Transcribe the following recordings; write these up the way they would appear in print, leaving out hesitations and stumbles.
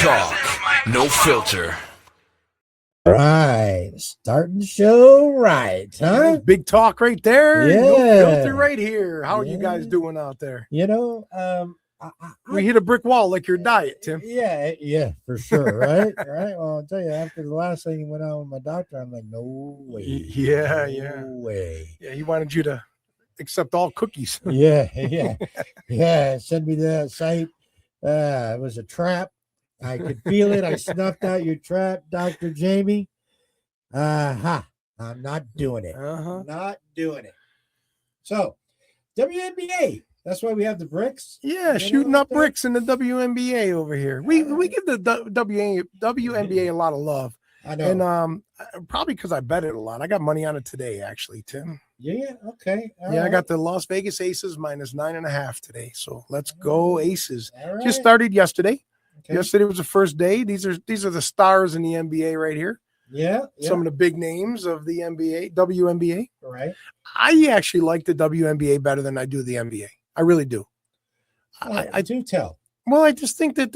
talk, no filter. Right, starting the show right, huh? Big talk right there. Yeah. No filter right here. How are you guys doing out there? We hit a brick wall like your diet, Tim. Yeah, for sure, right? Right. Well, I'll tell you, after the last thing went on with my doctor, I'm like, no way. Yeah. No way. Yeah, he wanted you to accept all cookies. Yeah. Send me to that site. It was a trap. I could feel it. I snuffed out your trap, Dr. Jamie. I'm not doing it. Not doing it. So, WNBA. That's why we have the bricks. Yeah, shooting up bricks in the WNBA over here. We give the WNBA a lot of love. I know. And probably because I bet it a lot. I got money on it today, actually, Tim. Yeah, okay. All right. I got the Las Vegas Aces minus 9.5 today. So let's go Aces. Right. Just started yesterday. Okay. Yesterday was the first day. These are the stars in the NBA right here. Yeah. Some of the big names of the NBA, WNBA. Right. I actually like the WNBA better than I do the NBA. I really do. I do tell. Well, I just think that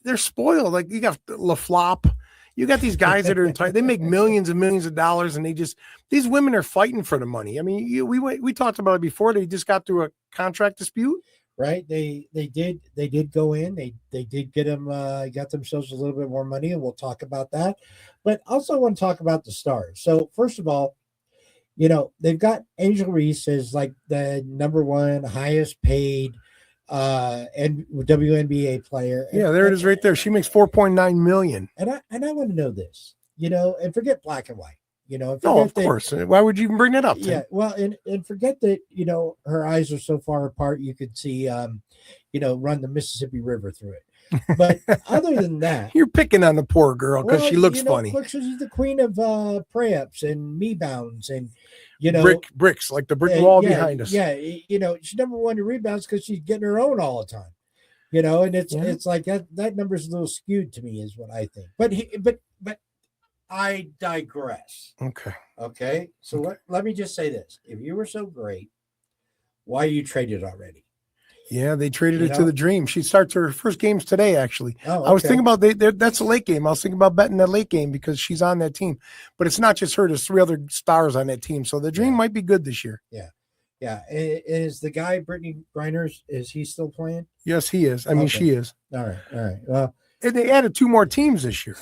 they're spoiled. Like you got LaFlop, you got these guys that are entitled. They make millions and millions of dollars, and these women are fighting for the money. I mean, we talked about it before. They just got through a contract dispute. Right, they did go in. They did get them got themselves a little bit more money, and we'll talk about that. But also want to talk about the stars. So first of all, they've got Angel Reese as like the number one highest paid and WNBA player. Yeah, there it is right there. She makes $4.9 million. And I want to know this, and forget black and white. Of course. Why would you even bring that up? Tim? Yeah, well, and forget that, her eyes are so far apart you could see, run the Mississippi River through it. But other than that, you're picking on the poor girl because she looks funny. Look, she's the queen of pre-ups and me bounds and bricks like the brick wall behind us. Yeah, she's number one in rebounds because she's getting her own all the time. And it's like that number's a little skewed to me, is what I think. But I digress. Okay. So let me just say this. If you were so great, why you traded already? Yeah, they traded her to the Dream. She starts her first games today, actually. Oh, okay. I was thinking about that's a late game. I was thinking about betting that late game because she's on that team. But it's not just her. There's 3 other stars on that team. So the Dream might be good this year. Yeah. Yeah. Is the guy, Brittany Griner, is he still playing? Yes, he is. I mean, she is. All right. Well, and they added 2 more teams this year.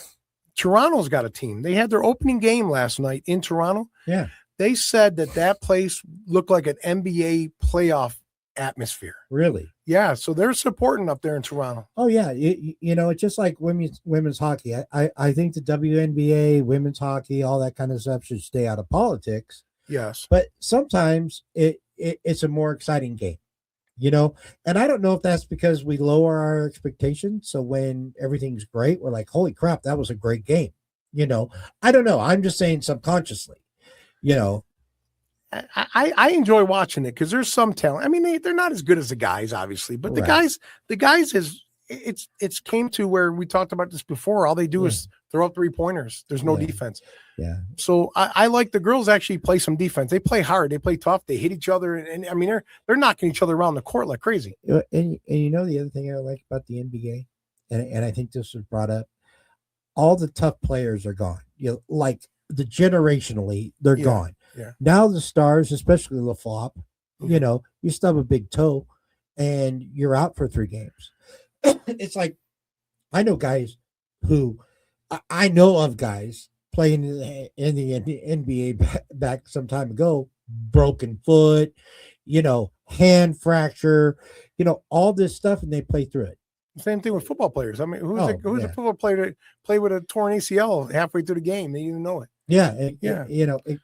Toronto's got a team. They had their opening game last night in Toronto. Yeah. They said that place looked like an NBA playoff atmosphere. Really? Yeah. So they're supporting up there in Toronto. Oh, yeah. It's just like women's hockey. I think the WNBA, women's hockey, all that kind of stuff should stay out of politics. Yes. But sometimes it's a more exciting game. And I don't know if that's because we lower our expectations. So when everything's great, we're like, holy crap, that was a great game. I don't know. I'm just saying subconsciously, I enjoy watching it because there's some talent. I mean, they're not as good as the guys, obviously, but the guys it's came to where we talked about this before. All they do is throw up 3-pointers. There's no defense. Yeah. So I like the girls actually play some defense. They play hard. They play tough. They hit each other. And I mean, they're knocking each other around the court like crazy. And the other thing I like about the NBA, and I think this was brought up, all the tough players are gone. Like the generationally, they're gone. Yeah. Now the stars, especially LaFlop, you stub a big toe and you're out for 3 games. It's like, I know guys who I know of guys playing in the NBA back some time ago, broken foot, hand fracture, all this stuff, and they play through it. Same thing with football players. I mean, who's a football player that play with a torn ACL halfway through the game? They didn't even know it. Yeah,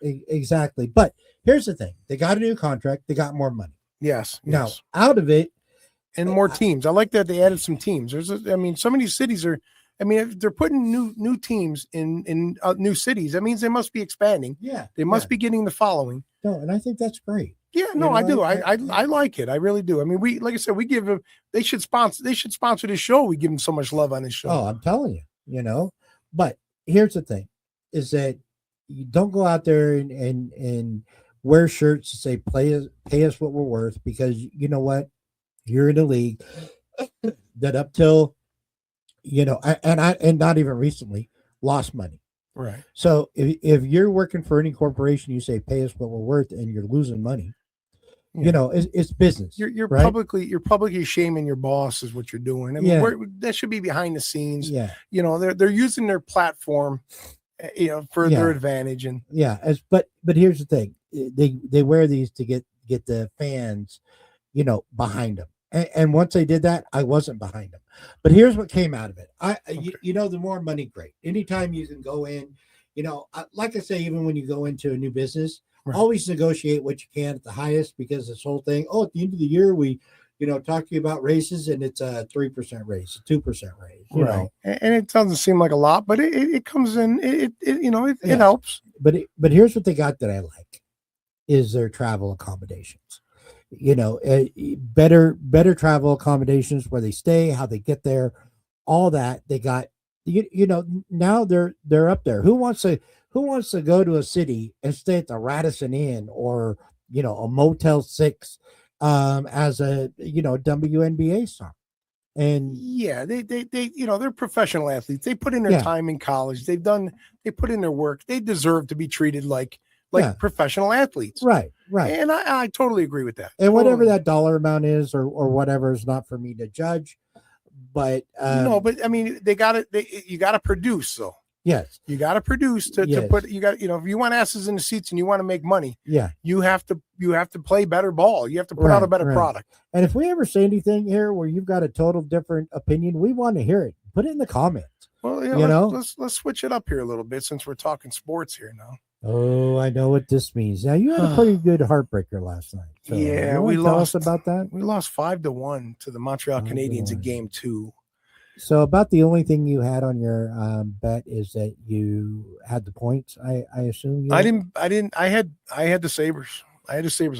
exactly. But here's the thing: they got a new contract, they got more money. Yes. Now out of it, and more teams. I like that they added some teams. Some of these cities are. I mean, if they're putting new teams in new cities, that means they must be expanding. Yeah, they must be getting the following. No, and I think that's great. Yeah, no, I do. I like it. I really do. I mean, like I said, we give them. They should sponsor this show. We give them so much love on this show. Oh, I'm telling you, But here's the thing: is that you don't go out there and wear shirts to say pay us what we're worth, because you know what, you're in a league that up till and not even recently lost money. Right. So if you're working for any corporation, you say pay us what we're worth, and you're losing money. Yeah. It's business. You're right? publicly shaming your boss is what you're doing. I mean, that should be behind the scenes. Yeah. They're using their platform, for their advantage. And but here's the thing: they wear these to get the fans, behind them. And once they did that, I wasn't behind them. But here's what came out of it. The more money, great. Anytime you can go in, like I say, even when you go into a new business, right. always negotiate what you can at the highest, because this whole thing, at the end of the year, we, talk to you about raises, and it's a 3% raise, a 2% raise, right. And it doesn't seem like a lot, but it comes in, it helps. But here's what they got that I like is their travel accommodations. Better travel accommodations, where they stay, how they get there, all that they got. Now they're up there. Who wants to go to a city and stay at the Radisson Inn or a Motel 6 as a WNBA star? And they're professional athletes. They put in their time in college. They put in their work. They deserve to be treated like professional athletes. Right. And I totally agree with that. And whatever that dollar amount is or whatever is not for me to judge. But but I mean, you got to produce though. Yes. You got to produce to put, if you want asses in the seats and you want to make money, you have to play better ball. You have to put out a better product. And if we ever say anything here where you've got a total different opinion, we want to hear it. Put it in the comments. Well, let's switch it up here a little bit since we're talking sports here now. Oh, I know what this means. Now, you had a pretty good heartbreaker last night. So we lost. Tell us about that. We lost 5-1 to the Montreal Canadiens in Game 2. So about the only thing you had on your bet is that you had the points. I assume. I didn't. I had the Sabres. I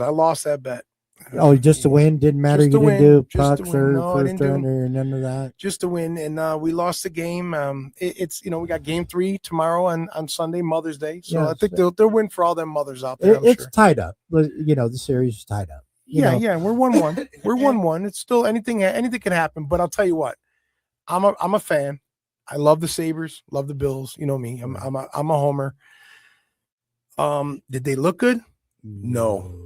lost that bet. Oh, just to win? Didn't matter. You didn't do pucks or first round or none of that? Just to win. And we lost the game. It's we got Game 3 tomorrow on Sunday, Mother's Day. So I think they'll win for all them mothers out there. It's tied up. The series is tied up. Yeah. We're 1-1. We're 1-1. It's still anything can happen. But I'll tell you what, I'm a fan. I love the Sabres, love the Bills. You know me. I'm a homer. Did they look good? No.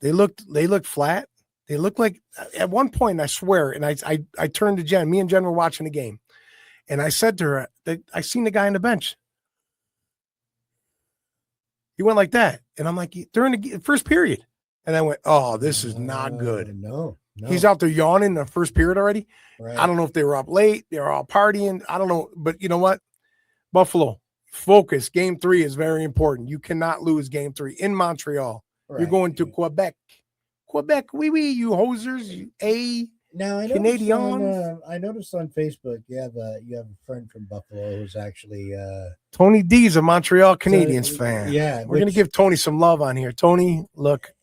They looked flat. They looked like at one point, I swear, and I turned to Jen. Me and Jen were watching the game, and I said to her that I seen the guy on the bench. He went like that, and I'm like, during the first period, and I went, "Oh, this is not good." No. He's out there yawning in the first period already. Right. I don't know if they were up late. They were all partying. I don't know, but you know what? Buffalo, focus. Game 3 is very important. You cannot lose Game 3 in Montreal. Right. You're going to Quebec, you hosers, Now I noticed on Facebook you have a friend from Buffalo who's actually Tony D's a Montreal Canadiens fan. Yeah, we're gonna give Tony some love on here. Tony, look.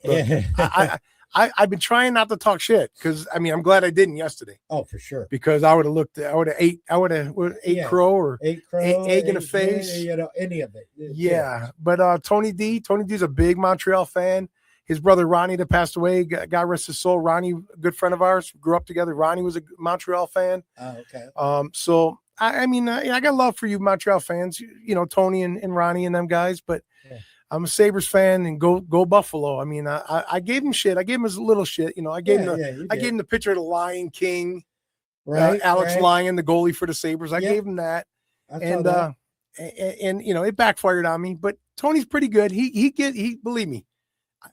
I've been trying not to talk shit because I'm glad I didn't yesterday. Oh, for sure. Because I would have ate crow or egg in the face. Any of it. Yeah. But Tony's a big Montreal fan. His brother Ronnie that passed away, God rest his soul. Ronnie, a good friend of ours, grew up together. Ronnie was a Montreal fan. Oh, okay. So I got love for you Montreal fans, Tony and Ronnie and them guys, but I'm a Sabres fan and go Buffalo. I gave him shit. I gave him a little shit. I gave him the picture of the Lion King, right? Alex Lyon, the goalie for the Sabres. I gave him that. And it backfired on me, but Tony's pretty good. He believe me.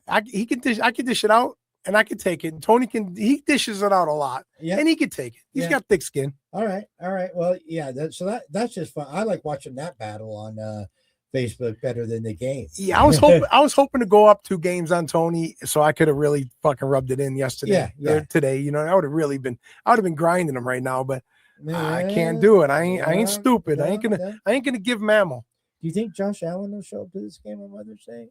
I can dish it out and I can take it. And Tony he dishes it out a lot. Yeah. And he can take it. He's got thick skin. All right. Well, yeah, that's just fun. I like watching that battle on Facebook better than the game. Yeah, I was hoping to go up 2 games on Tony so I could have really fucking rubbed it in yesterday. Or today. I would have been grinding him right now, but I can't do it. I ain't stupid. I ain't gonna give mammal. Do you think Josh Allen will show up to this game on Mother's Day?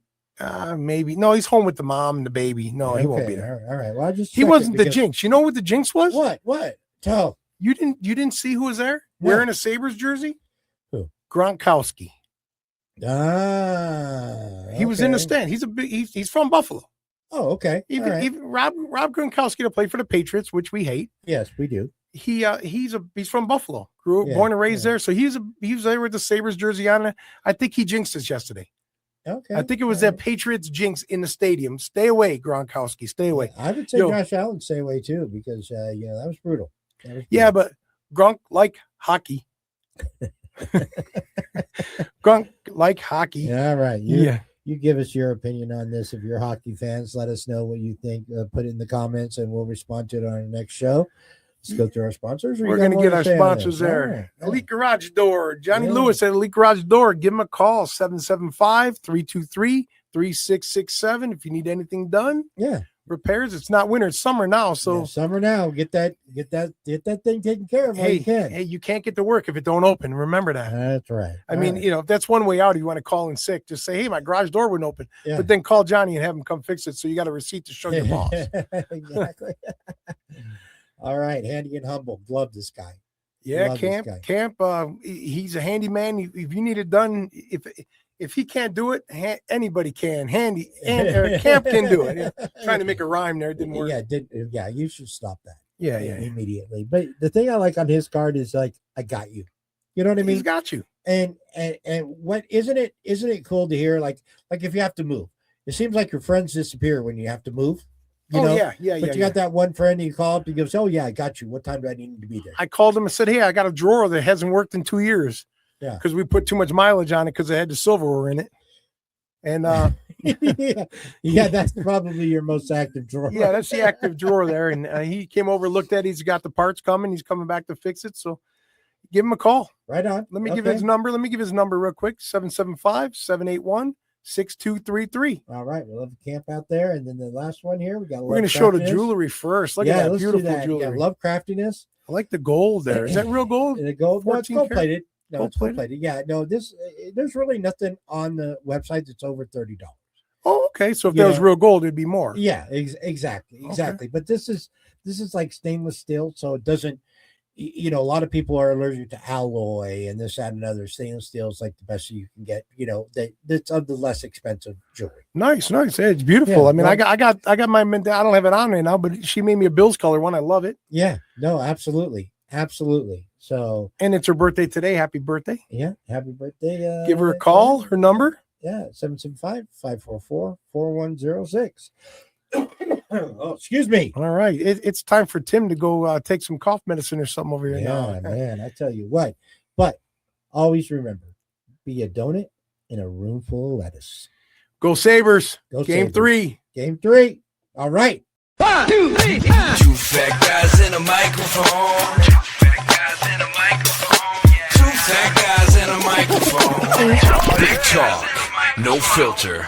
Maybe. No, he's home with the mom and the baby. No, he won't be there. All right. Well, he wasn't the jinx. You know what the jinx was? What? Tell. You didn't see who was there wearing a Sabres jersey? Who? Gronkowski. He was in the stand. He's from Buffalo. Oh, okay. Even Rob Gronkowski to play for the Patriots, which we hate. Yes, we do. he's from Buffalo, Yeah, born and raised there. So he was there with the Sabres jersey on. I think he jinxed us yesterday. Okay. I think it was that Patriots jinx in the stadium. Stay away, Gronkowski. Stay away. I would say Josh Allen stay away too, because that was brutal. Yeah, but Gronk like hockey. Gronk like hockey. Yeah, all right. You give us your opinion on this. If you're hockey fans, let us know what you think. Put it in the comments, and we'll respond to it on our next show. Let's go through our sponsors. We're going to get our sponsors there. Right. Elite Garage Door. Johnny Lewis at Elite Garage Door. Give him a call, 775-323-3667. If you need anything done. Yeah. Repairs. It's not winter, it's summer now. So summer now. Get that thing taken care of. Hey, you can't get to work if it don't open. Remember that. That's right. I mean, if that's one way out, if you want to call in sick, just say, hey, my garage door wouldn't open. Yeah. But then call Johnny and have him come fix it. So you got a receipt to show your boss. Exactly. All right, handy and humble. Love this guy. Yeah, Camp. He's a handyman. If you need it done, if he can't do it, anybody can. Camp can do it. Yeah. Trying to make a rhyme there, it didn't work. Yeah, you should stop that. Yeah, immediately. But the thing I like on his card is like, I got you. You know what I mean? He's got you. And what isn't it cool to hear? Like if you have to move, it seems like your friends disappear when you have to move. You know? Yeah. But you got that one friend, and you call up, and he goes, oh, yeah, I got you. What time do I need to be there? I called him and said, hey, I got a drawer that hasn't worked in 2 years. Yeah. Because we put too much mileage on it because it had the silverware in it. And yeah, that's probably your most active drawer. Yeah, that's the active drawer there. And he came over, looked at it. He's got the parts coming. He's coming back to fix it. So give him a call. Right on. Let me give his number. Let me give his number real quick. 775-781-6233. All right. We'll have a camp out there. And then the last one here, we're going to show the jewelry first. Look at that beautiful jewelry. Yeah, love craftiness. I like the gold there. Is that real gold? The gold. No, it's gold plated. No, it's gold plated. Yeah, no, there's really nothing on the website that's over $30. Oh, okay. So if there was real gold, it'd be more. Yeah, exactly. Okay. But this is like stainless steel, so it doesn't. A lot of people are allergic to alloy and this, that, and other. Stainless steel is like the best you can get. That's of the less expensive jewelry. Nice. It's beautiful. Yeah, I mean, I got my. I don't have it on right now, but she made me a Bills color one. I love it. Yeah. No. Absolutely. So. And it's her birthday today. Happy birthday. Yeah. Happy birthday. Give her a call. Her number. Yeah. 775-544-4106. Oh, excuse me. All right. It's time for Tim to go take some cough medicine or something over here now. Yeah, man. I tell you what. But always remember, be a donut in a room full of lettuce. Go Sabres. Game Sabres. 3. Game 3. All right. 1, 2, 3. 2 fat guys in a microphone. 2 fat guys in a microphone. 2 fat guys in a microphone. Big talk. No filter.